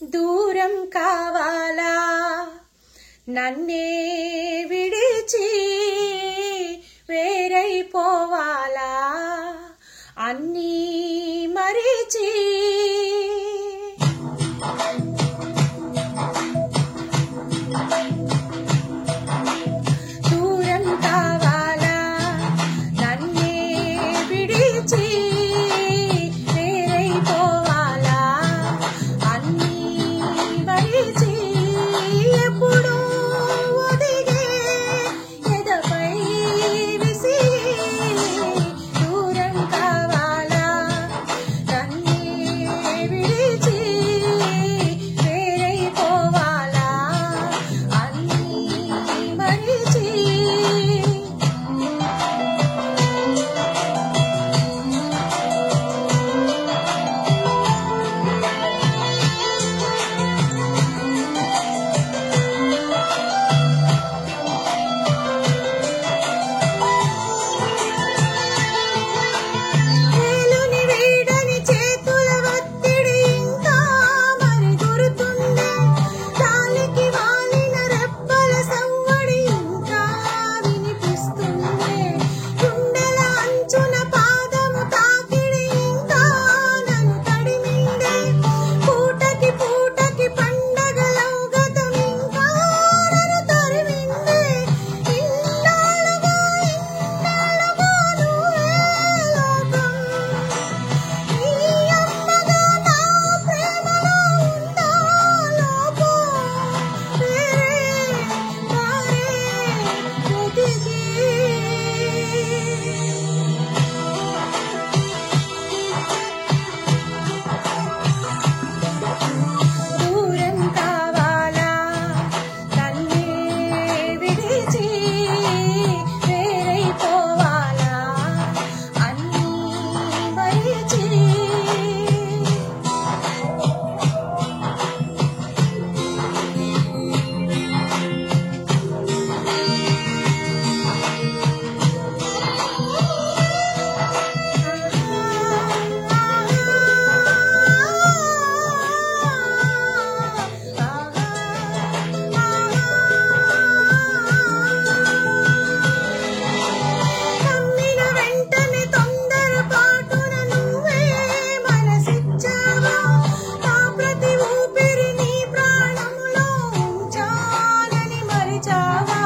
దూరం కావాలా నన్నే విడిచి వేరైపోవాలా అన్నీ మరిచి దూరం కావాలా నన్నే విడిచి వేరైపోవాలా అన్నీ మరిచి ఎప్పుడు ఒదిగే ఎదపై విసిగి దూరం కావాలా నన్నే విడిచి వేరైపోవాలా అన్నీ మరిచి వేలుని వీడని చేతుల ఒత్తిడి ఇంకా మరి గురుతుందే గాలికి వాలిన రెప్పల సవ్వడి ఇంకా వినిపిస్తుందే గుండెల అంచున పాదము తాకిడి ఇంకా నన్ను తడిమిందే పూటకి పూటకి పండగలవు గతం ఇంకా నన్ను తరిమిందే ఇన్నాళ్ళుగా నువ్వే లోకం నీ అమ్మగా నా ప్రేమలో ఉందా లోపం వేరే దారే వెతికి దూరం కావాలా నన్నే విడిచి వేరైపోవాలా అన్నీ మరిచి నమ్మిన వెంటనే తొందరపాటున నువ్వే మనసిచ్చావా నా ప్రతి ఊపిరి నీ ప్రాణములో ఉంచాలని మరిచావా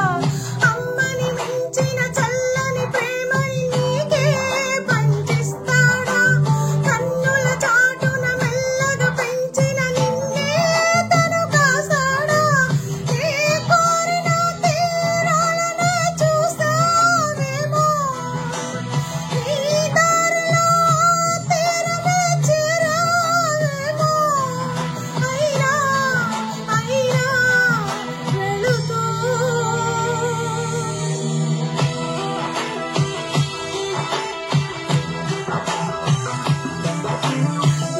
అమ్మని మించిన చల్లని ప్రేమని నీకే పంచిస్తాడా కన్నుల చాటున మెల్లగా పెంచిన నిన్నే తను కాసాడా నే కోరిన తీరాలనే చూసావేమో నీ దారిలో తీరమే చేరావేమో అయినా వెళుతూ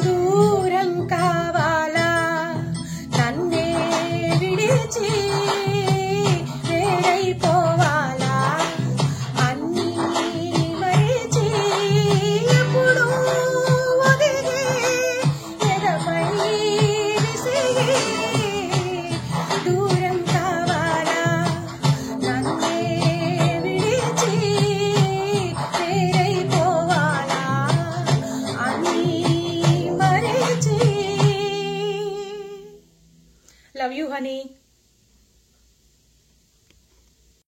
దూరం కావాలా నన్నే విడిచి వేరైపోవాలా అన్నీ మరిచి ఎప్పుడు ఒదిగే ఎదపై విసిగి దూరం కావాలా నన్నే విడిచి వేరైపోవాలా అన్నీ మరిచి. Love you honey.